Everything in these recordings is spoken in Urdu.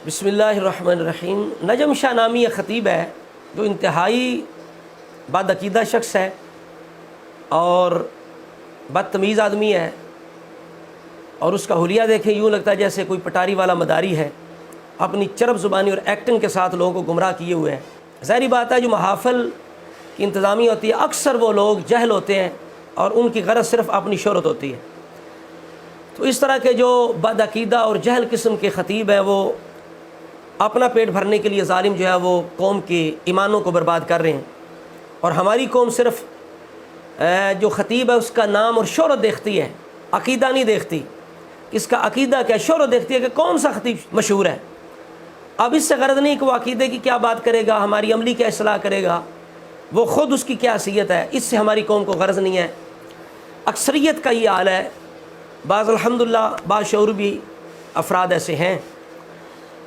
بسم اللہ الرحمن الرحیم۔ نجم شاہ نامی ایک خطیب ہے جو انتہائی بد عقیدہ شخص ہے اور بدتمیز آدمی ہے، اور اس کا حلیہ دیکھیں یوں لگتا ہے جیسے کوئی پٹاری والا مداری ہے، اپنی چرب زبانی اور ایکٹنگ کے ساتھ لوگوں کو گمراہ کیے ہوئے ہے۔ ظاہری بات ہے جو محافل کی انتظامیہ ہوتی ہے اکثر وہ لوگ جہل ہوتے ہیں اور ان کی غرض صرف اپنی شہرت ہوتی ہے۔ تو اس طرح کے جو بد عقیدہ اور جہل قسم کے خطیب ہیں وہ اپنا پیٹ بھرنے کے لیے ظالم جو ہے وہ قوم کے ایمانوں کو برباد کر رہے ہیں، اور ہماری قوم صرف جو خطیب ہے اس کا نام اور شہرت دیکھتی ہے، عقیدہ نہیں دیکھتی، اس کا عقیدہ کیا، شہرت دیکھتی ہے کہ کون سا خطیب مشہور ہے۔ اب اس سے غرض نہیں کہ وہ عقیدے کی کیا بات کرے گا، ہماری عملی کیا اصلاح کرے گا، وہ خود اس کی کیا حیثیت ہے، اس سے ہماری قوم کو غرض نہیں ہے۔ اکثریت کا یہ حال ہے، بعض الحمدللہ بعض شعور بھی افراد ایسے ہیں۔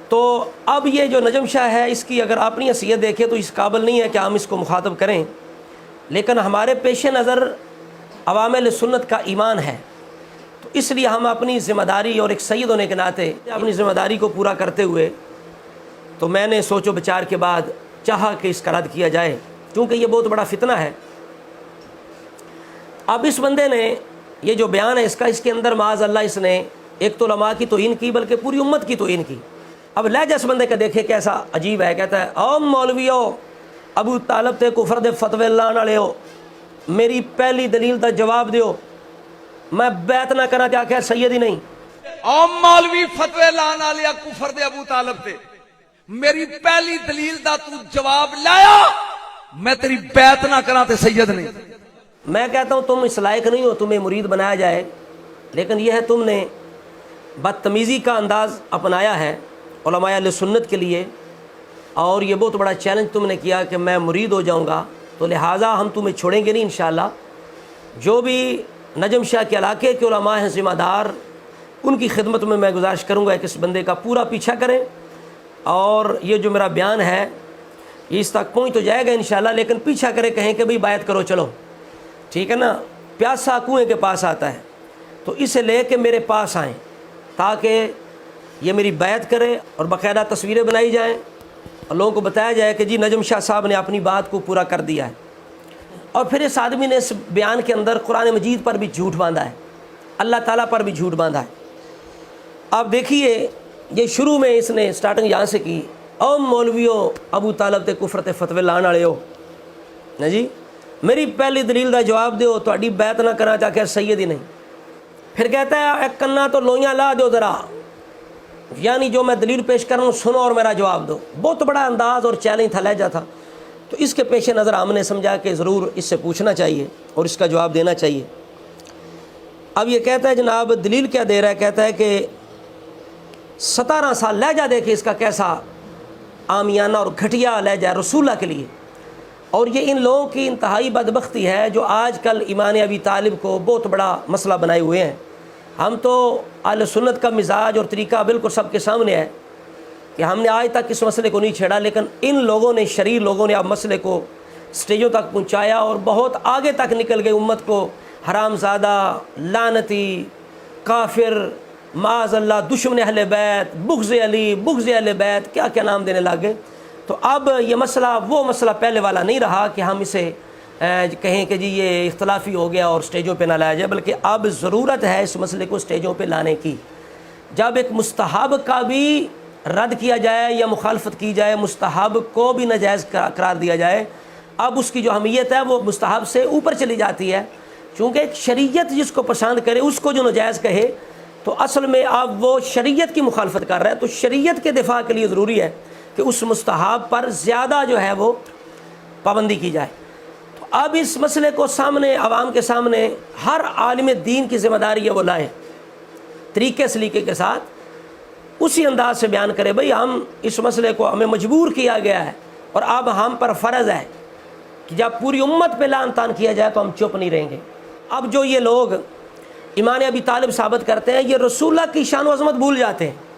تو اب یہ جو نجم شاہ ہے اس کی اگر اپنی حیثیت دیکھیں تو اس قابل نہیں ہے کہ ہم اس کو مخاطب کریں، لیکن ہمارے پیش نظر عوام اہل سنت کا ایمان ہے، تو اس لیے ہم اپنی ذمہ داری اور ایک سید ہونے کے ناطے اپنی ذمہ داری کو پورا کرتے ہوئے تو میں نے سوچ و بچار کے بعد چاہا کہ اس کا رد کیا جائے، کیونکہ یہ بہت بڑا فتنہ ہے۔ اب اس بندے نے یہ جو بیان ہے اس کے اندر معاذ اللہ اس نے ایک تو علماء کی توہین کی بلکہ پوری امت کی توہین کی۔ اب لہجہ اس بندے کا دیکھے کیسا عجیب ہے، کہتا ہے او مولویو ابو طالب تے کفر دے فتوے لان والے ہو، میری پہلی دلیل دا جواب دیو، میں بیعت نہ کرنا کیا کہ سید ہی نہیں۔ او مولوی فتوے لان والے کفر دے ابو طالب تے میری پہلی دلیل دا تو جواب لایا، میں تیری بیعت نہ کرنا تے سید نہیں۔ میں کہتا ہوں تم اس لائق نہیں ہو تمہیں مرید بنایا جائے، لیکن یہ ہے تم نے بدتمیزی کا انداز اپنایا ہے علماء اہل سنت کے لیے، اور یہ بہت بڑا چیلنج تم نے کیا کہ میں مرید ہو جاؤں گا، تو لہٰذا ہم تمہیں چھوڑیں گے نہیں انشاءاللہ۔ جو بھی نجم شاہ کے علاقے کے علماء ہیں ذمہ دار، ان کی خدمت میں گزارش کروں گا کہ اس بندے کا پورا پیچھا کریں، اور یہ جو میرا بیان ہے یہ اس تک پہنچ تو جائے گا انشاءاللہ، لیکن پیچھا کرے کہیں کہ بھئی بیعت کرو چلو، ٹھیک ہے نا۔ پیاسا کنویں کے پاس آتا ہے، تو اسے لے کے میرے پاس آئیں تاکہ یہ میری بیعت کرے اور باقاعدہ تصویریں بنائی جائیں اور لوگوں کو بتایا جائے کہ جی نجم شاہ صاحب نے اپنی بات کو پورا کر دیا ہے۔ اور پھر اس آدمی نے اس بیان کے اندر قرآن مجید پر بھی جھوٹ باندھا ہے، اللہ تعالیٰ پر بھی جھوٹ باندھا ہے۔ آپ دیکھیے یہ شروع میں اس نے سٹارٹنگ یہاں سے کی، او مولویو ابو طالب تے کفر تے فتوے لان والے ہو، نا جی میری پہلی دلیل دا جواب دیو، تہاڈی بیعت نہ کرنا چاہ کے سید ہی نہیں۔ پھر کہتا ہے ایک کنا تو لوئیاں لا دیو ذرا، یعنی جو میں دلیل پیش کر رہا ہوں سنو اور میرا جواب دو۔ بہت بڑا انداز اور چیلنج تھا، لہجہ تھا، تو اس کے پیش نظر ہم نے سمجھا کہ ضرور اس سے پوچھنا چاہیے اور اس کا جواب دینا چاہیے۔ اب یہ کہتا ہے جناب دلیل کیا دے رہا ہے، کہتا ہے کہ 17 سال، لہجہ دیکھیں اس کا کیسا عامیانہ اور گھٹیا لہجہ ہے رسول اللہ کے لیے، اور یہ ان لوگوں کی انتہائی بدبختی ہے جو آج کل ایمان ابی طالب کو بہت بڑا مسئلہ بنائے ہوئے ہیں۔ ہم تو اہل سنت کا مزاج اور طریقہ بالکل سب کے سامنے ہے کہ ہم نے آج تک اس مسئلے کو نہیں چھیڑا، لیکن ان لوگوں نے، شریر لوگوں نے اب مسئلے کو سٹیجوں تک پہنچایا اور بہت آگے تک نکل گئے، امت کو حرام زادہ، لعنتی، کافر، معاذ اللہ، دشمن اہل بیت، بغض علی، بغض اہل بیت، کیا کیا نام دینے لگے۔ تو اب یہ مسئلہ وہ مسئلہ پہلے والا نہیں رہا کہ ہم اسے کہیں کہ جی یہ اختلافی ہو گیا اور سٹیجوں پہ نہ لایا جائے، بلکہ اب ضرورت ہے اس مسئلے کو سٹیجوں پہ لانے کی۔ جب ایک مستحب کا بھی رد کیا جائے یا مخالفت کی جائے، مستحب کو بھی ناجائز قرار دیا جائے، اب اس کی جو اہمیت ہے وہ مستحب سے اوپر چلی جاتی ہے، چونکہ ایک شریعت جس کو پسند کرے اس کو جو ناجائز کہے تو اصل میں اب وہ شریعت کی مخالفت کر رہا ہے۔ تو شریعت کے دفاع کے لیے ضروری ہے کہ اس مستحب پر زیادہ جو ہے وہ پابندی کی جائے۔ تو اب اس مسئلے کو سامنے، عوام کے سامنے ہر عالم دین کی ذمہ داری ہے وہ لائے، طریقے سلیقے کے ساتھ اسی انداز سے بیان کرے، بھئی ہم اس مسئلے کو ہمیں مجبور کیا گیا ہے اور اب ہم پر فرض ہے کہ جب پوری امت پہ لعن طعن کیا جائے تو ہم چپ نہیں رہیں گے۔ اب جو یہ لوگ ایمان ابی طالب ثابت کرتے ہیں، یہ رسول اللہ کی شان و عظمت بھول جاتے ہیں۔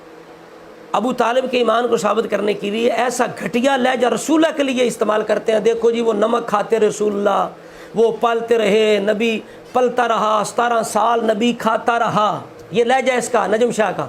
ابو طالب کے ایمان کو ثابت کرنے کے لیے ایسا گھٹیا لہجہ رسول اللہ کے لیے استعمال کرتے ہیں، دیکھو جی وہ نمک کھاتے رسول اللہ، وہ پالتے رہے، نبی پلتا رہا، 17 سال نبی کھاتا رہا، یہ لہجہ اس کا نجم شاہ کا۔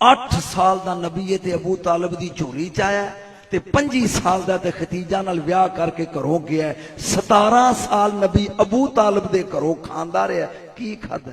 8 ਸਾਲ ਦਾ ਨਬੀ ਹੈ ਤੇ ਅਬੂ ਤਾਲਿਬ ਦੀ ਝੋਲੀ ਚ ਆਇਆ ਤੇ 25 ਸਾਲ ਦਾ ਤੇ ਖਦੀਜਾ ਨਾਲ ਵਿਆਹ ਕਰਕੇ ਘਰੋਂ ਗਿਆ। 17 ਸਾਲ ਨਬੀ ਅਬੂ ਤਾਲਿਬ ਦੇ ਘਰੋਂ ਖਾਂਦਾ ਰਿਹਾ। ਕੀ ਖਾਦਾ?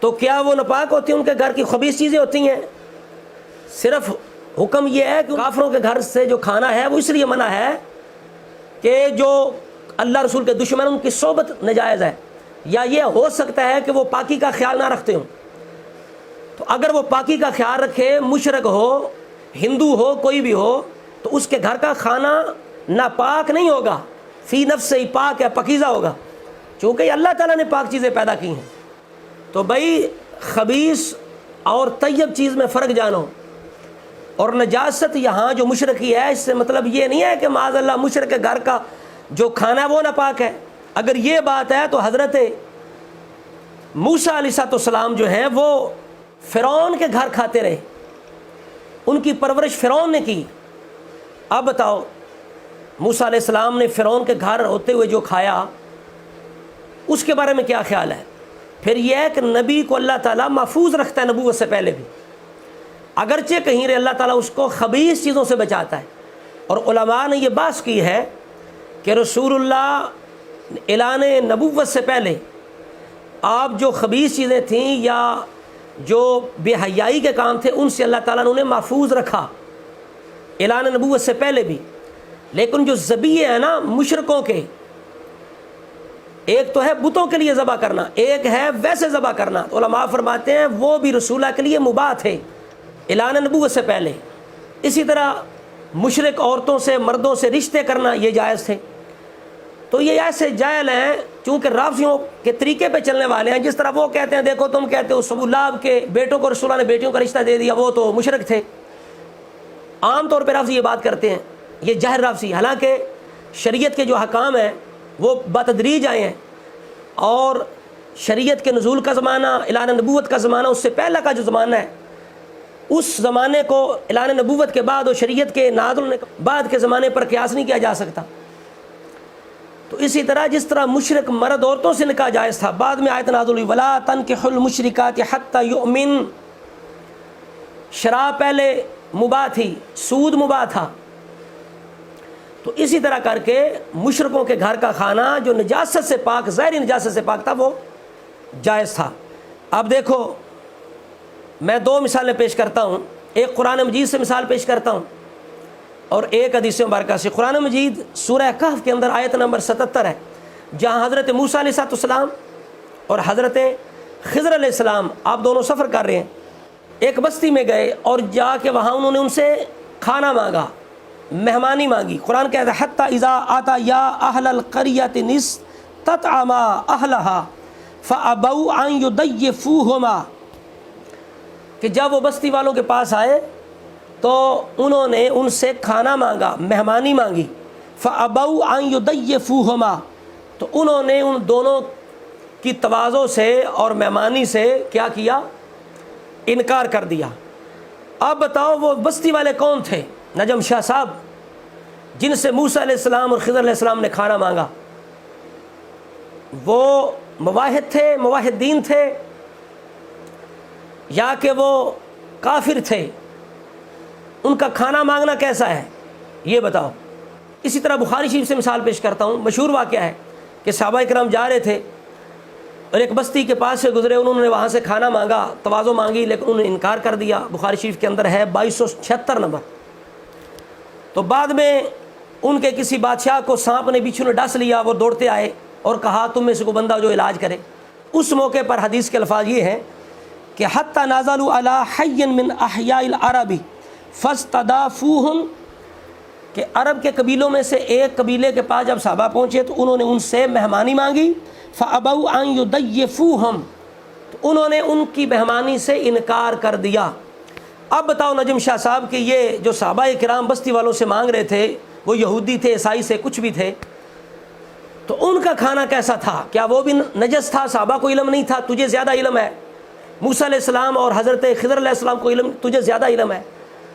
تو کیا وہ ناپاک ہوتی ہیں؟ ان کے گھر کی خبیث چیزیں ہوتی ہیں؟ صرف حکم یہ ہے کہ کافروں کے گھر سے جو کھانا ہے وہ اس لیے منع ہے کہ جو اللہ رسول کے دشمن ان کی صحبت ناجائز ہے، یا یہ ہو سکتا ہے کہ وہ پاکی کا خیال نہ رکھتے ہوں۔ تو اگر وہ پاکی کا خیال رکھے، مشرک ہو، ہندو ہو، کوئی بھی ہو، تو اس کے گھر کا کھانا ناپاک نہیں ہوگا، فی نفس سے ہی پاک ہے، پاکیزہ ہوگا، چونکہ یہ اللہ تعالیٰ نے پاک چیزیں پیدا کی ہیں۔ تو بھائی خبیث اور طیب چیز میں فرق جانو۔ اور نجاست یہاں جو مشرکی ہے، اس سے مطلب یہ نہیں ہے کہ معاذ اللہ مشرک کے گھر کا جو کھانا ہے وہ ناپاک ہے۔ اگر یہ بات ہے تو حضرت موسیٰ علیہ السلام جو ہیں وہ فرعون کے گھر کھاتے رہے، ان کی پرورش فرعون نے کی۔ اب بتاؤ موسیٰ علیہ السلام نے فرعون کے گھر ہوتے ہوئے جو کھایا اس کے بارے میں کیا خیال ہے؟ پھر یہ ہے کہ نبی کو اللہ تعالیٰ محفوظ رکھتا ہے نبوت سے پہلے بھی، اگرچہ کہیں رہے اللہ تعالیٰ اس کو خبیث چیزوں سے بچاتا ہے۔ اور علماء نے یہ بحث کی ہے کہ رسول اللہ اعلان نبوت سے پہلے آپ جو خبیث چیزیں تھیں یا جو بے حیائی کے کام تھے ان سے اللہ تعالیٰ نے انہیں محفوظ رکھا اعلان نبوت سے پہلے بھی۔ لیکن جو ذبیحے ہیں نا مشرکوں کے، ایک تو ہے بتوں کے لیے ذبح کرنا، ایک ہے ویسے ذبح کرنا، تو علماء فرماتے ہیں وہ بھی رسول اللہ کے لیے مباح تھے اعلان نبوت سے پہلے۔ اسی طرح مشرک عورتوں سے، مردوں سے رشتے کرنا یہ جائز تھے۔ تو یہ ایسے جائل ہیں چونکہ رافضیوں کے طریقے پہ چلنے والے ہیں، جس طرح وہ کہتے ہیں دیکھو تم کہتے ہو ابو لہب کے بیٹوں کو رسول اللہ نے بیٹیوں کا رشتہ دے دیا، وہ تو مشرک تھے۔ عام طور پہ رافضی یہ بات کرتے ہیں، یہ جہر رافضی، حالانکہ شریعت کے جو حکام ہیں وہ بتدریج آئے ہیں، اور شریعت کے نزول کا زمانہ، اعلان نبوت کا زمانہ، اس سے پہلا کا جو زمانہ ہے اس زمانے کو اعلان نبوت کے بعد اور شریعت کے نازل ہونے کے بعد کے زمانے پر قیاس نہیں کیا جا سکتا۔ تو اسی طرح جس طرح مشرک مرد عورتوں سے نکاح جائز تھا، بعد میں آیت نازل ہوئی وَلَا تَنْكِحُوا الْمُشْرِكَاتِ حَتَّى يُؤْمِنْ، شراب پہلے مباح تھی، سود مباح تھا۔ تو اسی طرح کر کے مشرکوں کے گھر کا کھانا جو نجاست سے پاک، ظاہری نجاست سے پاک تھا، وہ جائز تھا۔ اب دیکھو میں دو مثالیں پیش کرتا ہوں، ایک قرآن مجید سے مثال پیش کرتا ہوں اور ایک حدیث مبارکہ سے۔ قرآن مجید سورہ کہف کے اندر آیت نمبر 77 ہے، جہاں حضرت موسیٰ علیہ السلام اور حضرت خضر علیہ السلام آپ دونوں سفر کر رہے ہیں، ایک بستی میں گئے اور جا کے وہاں انہوں نے ان سے کھانا مانگا، مہمانی مانگی۔ قرآن کہتا ہے حتی اذا آتا یا اہل القریۃ نستطعما اہلہا فابوا ان یضیفوہما، کہ جب وہ بستی والوں کے پاس آئے تو انہوں نے ان سے کھانا مانگا، مہمانی مانگی، فابوا ان یضیفوہما، تو انہوں نے ان دونوں کی تواضع سے اور مہمانی سے کیا کیا؟ انکار کر دیا۔ اب بتاؤ وہ بستی والے کون تھے؟ نجم شاہ صاحب، جن سے موسیٰ علیہ السلام اور خضر علیہ السلام نے کھانا مانگا، وہ موحد تھے، موحدین تھے، یا کہ وہ کافر تھے؟ ان کا کھانا مانگنا کیسا ہے یہ بتاؤ۔ اسی طرح بخاری شریف سے مثال پیش کرتا ہوں، مشہور واقعہ ہے کہ صحابہ کرام جا رہے تھے اور ایک بستی کے پاس سے گزرے، انہوں نے وہاں سے کھانا مانگا، تواضع مانگی، لیکن انہوں نے انکار کر دیا۔ بخاری شریف کے اندر ہے 2276 نمبر۔ تو بعد میں ان کے کسی بادشاہ کو سانپ نے، بچھو نے ڈس لیا، وہ دوڑتے آئے اور کہا تم میں سے کوئی بندہ جو علاج کرے۔ اس موقع پر حدیث کے الفاظ یہ ہیں کہ حتی نازلوا علی حی من احیاء العرب فاستضافوہم، کہ عرب کے قبیلوں میں سے ایک قبیلے کے پاس جب صحابہ پہنچے تو انہوں نے ان سے مہمانی مانگی، فابوا ان یضیفوہم، تو انہوں نے ان کی مہمانی سے انکار کر دیا۔ اب بتاؤ نجم شاہ صاحب کہ یہ جو صحابہ کرام بستی والوں سے مانگ رہے تھے، وہ یہودی تھے، عیسائی سے کچھ بھی تھے، تو ان کا کھانا کیسا تھا؟ کیا وہ بھی نجس تھا؟ صحابہ کو علم نہیں تھا؟ تجھے زیادہ علم ہے، موسیٰ علیہ السلام اور حضرت خضر علیہ السلام کو علم، تجھے زیادہ علم ہے۔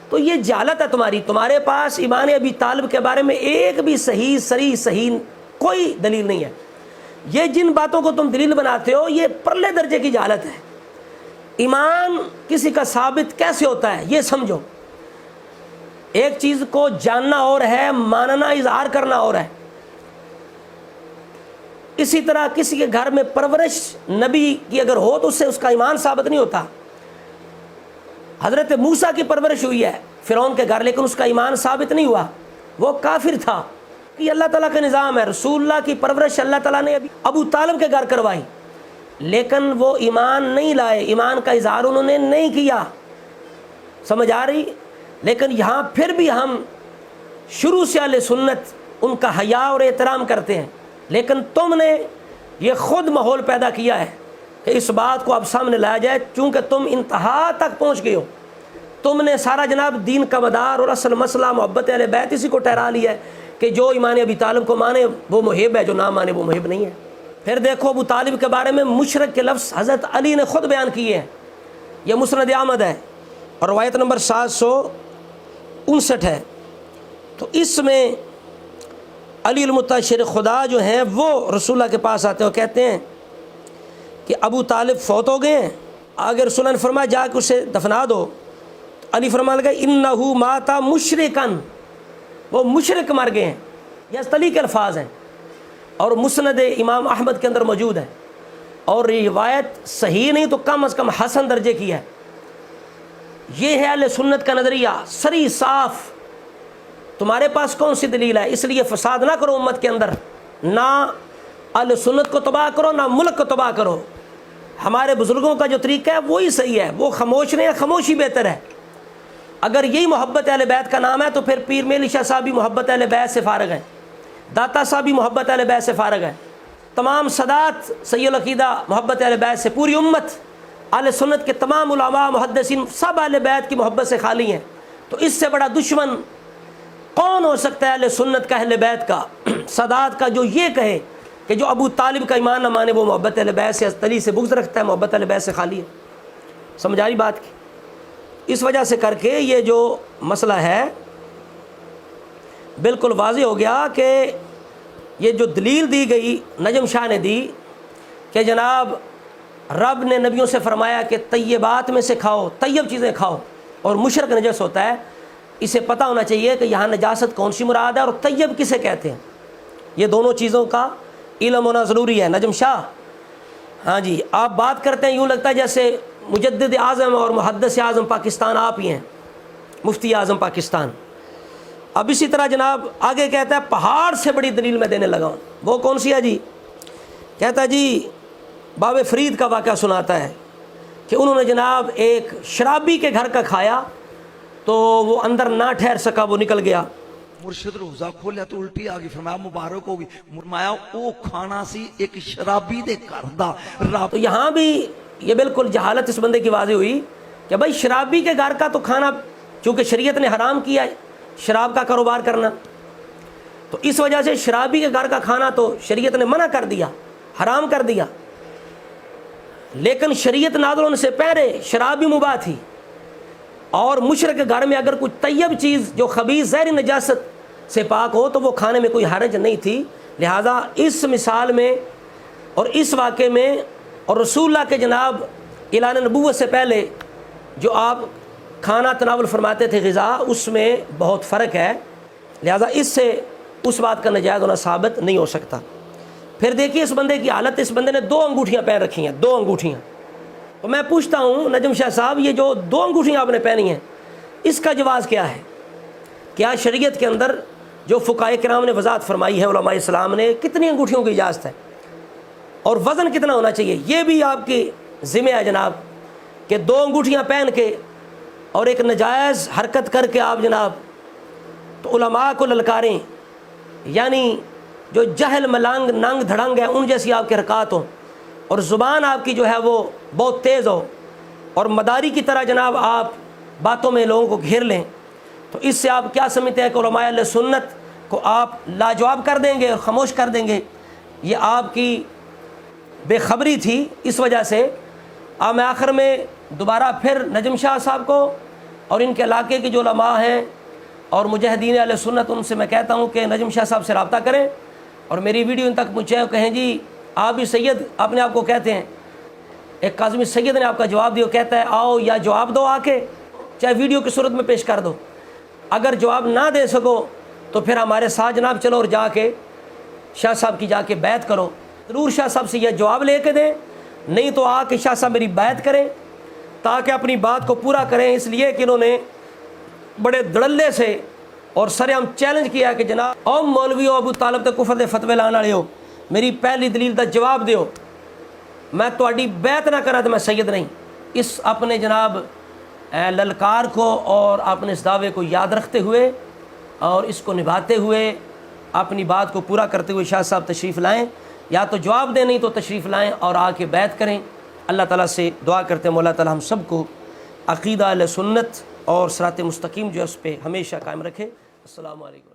تو یہ جہالت ہے تمہارے پاس ایمان ابی طالب کے بارے میں ایک بھی صحیح صریح صحیح کوئی دلیل نہیں ہے۔ یہ جن باتوں کو تم دلیل بناتے ہو یہ پرلے درجے کی جہالت ہے۔ ایمان کسی کا ثابت کیسے ہوتا ہے یہ سمجھو۔ ایک چیز کو جاننا اور ہے، ماننا اظہار کرنا اور ہے۔ اسی طرح کسی کے گھر میں پرورش نبی کی اگر ہو تو اس سے اس کا ایمان ثابت نہیں ہوتا. حضرت موسیٰ کی پرورش ہوئی ہے فرعون کے گھر، لیکن اس کا ایمان ثابت نہیں ہوا، وہ کافر تھا. یہ اللہ تعالیٰ کا نظام ہے. رسول اللہ کی پرورش اللہ تعالیٰ نے ابو طالب کے گھر کروائی، لیکن وہ ایمان نہیں لائے، ایمان کا اظہار انہوں نے نہیں کیا. سمجھ آ رہی؟ لیکن یہاں پھر بھی ہم شروع سے اہل سنت ان کا حیا اور احترام کرتے ہیں، لیکن تم نے یہ خود ماحول پیدا کیا ہے کہ اس بات کو اب سامنے لایا جائے. چونکہ تم انتہا تک پہنچ گئے ہو، تم نے سارا جناب دین کا مدار اور اصل مسئلہ محبت اہل بیت اسی کو ٹھہرا لیا ہے کہ جو ایمان ابی طالب کو مانے وہ محب ہے، جو نہ مانے وہ محب نہیں ہے. پھر دیکھو ابو طالب کے بارے میں مشرک کے لفظ حضرت علی نے خود بیان کیے ہیں. یہ مسند احمد ہے اور روایت نمبر 759 ہے. تو اس میں علی المتشر خدا جو ہیں وہ رسول اللہ کے پاس آتے ہیں اور کہتے ہیں کہ ابو طالب فوت ہو گئے ہیں. آگے رسول اللہ نے فرمایا جا کے اسے دفنا دو. علی فرمانے لگا انہو ماتا مشرکن، وہ مشرک مر گئے ہیں. یہ علی کے الفاظ ہیں اور مسند امام احمد کے اندر موجود ہے، اور روایت صحیح نہیں تو کم از کم حسن درجے کی ہے. یہ ہے اہل سنت کا نظریہ سری صاف. تمہارے پاس کون سی دلیل ہے؟ اس لیے فساد نہ کرو امت کے اندر، نہ اہل سنت کو تباہ کرو نہ ملک کو تباہ کرو. ہمارے بزرگوں کا جو طریقہ ہے وہی صحیح ہے، وہ خاموش رہے، خاموشی بہتر ہے. اگر یہی محبت اہل بیت کا نام ہے تو پھر پیر میلی شاہ صاحب بھی محبت اہل بیت سے فارغ ہیں، داتا صاحب بھی محبت اہل بیت سے فارغ ہیں، تمام سادات سید العقیدہ محبت اہل بیت سے، پوری امت اہل سنت کے تمام علماء محدثین سب اہل بیت کی محبت سے خالی ہیں. تو اس سے بڑا دشمن کون ہو سکتا ہے اہل سنت کا، اہل بیت کا، سادات کا، جو یہ کہے کہ جو ابو طالب کا ایمان نہ مانے وہ محبت اہل بیت سے، علی سے بغض رکھتا ہے، محبت اہل بیت سے خالی ہے. سمجھ آ رہی بات کی؟ اس وجہ سے کر کے یہ جو مسئلہ ہے بالکل واضح ہو گیا کہ یہ جو دلیل دی گئی نجم شاہ نے دی کہ جناب رب نے نبیوں سے فرمایا کہ طیبات میں سے کھاؤ، طیب چیزیں کھاؤ، اور مشرک نجس ہوتا ہے. اسے پتہ ہونا چاہیے کہ یہاں نجاست کون سی مراد ہے اور طیب کسے کہتے ہیں. یہ دونوں چیزوں کا علم ہونا ضروری ہے. نجم شاہ، ہاں جی، آپ بات کرتے ہیں یوں لگتا ہے جیسے مجدد اعظم اور محدث اعظم پاکستان آپ ہی ہیں، مفتی اعظم پاکستان. اب اسی طرح جناب آگے کہتا ہے پہاڑ سے بڑی دلیل میں دینے لگا ہوں. وہ کون سی ہے جی؟ کہتا ہے جی باب فرید کا واقعہ سناتا ہے کہ انہوں نے جناب ایک شرابی کے گھر کا کھایا تو وہ اندر نہ ٹھہر سکا، وہ نکل گیا. مرشد روزہ کھولیا تو الٹی آ گئی. فرمایا مبارک ہوگی. فرمایا او کھانا سی ایک شرابی دے گھر دا. تو یہاں بھی یہ بالکل جہالت اس بندے کی واضح ہوئی کہ بھائی شرابی کے گھر کا تو کھانا، چونکہ شریعت نے حرام کیا ہے شراب کا کاروبار کرنا، تو اس وجہ سے شرابی کے گھر کا کھانا تو شریعت نے منع کر دیا، حرام کر دیا. لیکن شریعت نازل ہونے سے پہلے شراب بھی مباح تھی، اور مشرک کے گھر میں اگر کوئی طیب چیز جو خبیث زہری نجاست سے پاک ہو تو وہ کھانے میں کوئی حرج نہیں تھی. لہٰذا اس مثال میں اور اس واقعے میں اور رسول اللہ کے جناب اعلان نبوت سے پہلے جو آپ کھانا تناول فرماتے تھے غذا، اس میں بہت فرق ہے. لہٰذا اس سے اس بات کا نجائز ہونا ثابت نہیں ہو سکتا. پھر دیکھیے اس بندے کی حالت، اس بندے نے 2 انگوٹھیاں پہن رکھی ہیں، 2 انگوٹھیاں. تو میں پوچھتا ہوں نجم شاہ صاحب، یہ جو 2 انگوٹھیاں آپ نے پہنی ہیں اس کا جواز کیا ہے؟ کیا شریعت کے اندر جو فقہاء کرام نے وضاحت فرمائی ہے، علماء اسلام نے، کتنی انگوٹھیوں کی اجازت ہے اور وزن کتنا ہونا چاہیے؟ یہ بھی آپ کی ذمہ ہے جناب کہ 2 انگوٹھیاں پہن کے اور ایک ناجائز حرکت کر کے آپ جناب تو علماء کو للکاریں، یعنی جو جہل ملنگ ننگ دھڑنگ ہے ان جیسی آپ کے حرکات ہوں، اور زبان آپ کی جو ہے وہ بہت تیز ہو، اور مداری کی طرح جناب آپ باتوں میں لوگوں کو گھیر لیں. تو اس سے آپ کیا سمجھتے ہیں کہ علماء اہل سنت کو آپ لاجواب کر دیں گے اور خاموش کر دیں گے؟ یہ آپ کی بے خبری تھی. اس وجہ سے میں آخر میں دوبارہ پھر نجم شاہ صاحب کو اور ان کے علاقے کے جو علماء ہیں اور مجاہدین اہل سنت، ان سے میں کہتا ہوں کہ نجم شاہ صاحب سے رابطہ کریں اور میری ویڈیو ان تک پہنچائیں. کہیں جی آپ بھی سید اپنے آپ کو کہتے ہیں، ایک کاظمی سید نے آپ کا جواب دیا، کہتا ہے آؤ یا جواب دو آ کے، چاہے ویڈیو کی صورت میں پیش کر دو. اگر جواب نہ دے سکو تو پھر ہمارے ساتھ جناب چلو اور جا کے شاہ صاحب کی جا کے بیعت کرو. ضرور شاہ صاحب سے یہ جواب لے کے دیں، نہیں تو آ کے شاہ صاحب میری بیعت کریں تاکہ اپنی بات کو پورا کریں، اس لیے کہ انہوں نے بڑے دڑلے سے اور سر ہم چیلنج کیا کہ جناب او مولوی ابو طالب تے کفر دے فتوے لانے والے ہو، میری پہلی دلیل دا جواب دیو، میں تہاڈی بیعت نہ کرا تو میں سید نہیں۔ اس اپنے جناب للکار کو اور اپنے اس دعوے کو یاد رکھتے ہوئے اور اس کو نبھاتے ہوئے اپنی بات کو پورا کرتے ہوئے شاہ صاحب تشریف لائیں، یا تو جواب دیں نہیں تو تشریف لائیں اور آ کے بیعت کریں۔ اللہ تعالیٰ سے دعا کرتے ہیں مولا تعالیٰ ہم سب کو عقیدہ اہل سنت اور صراط مستقیم جو ہے اس پہ ہمیشہ قائم رکھے۔ السلام علیکم۔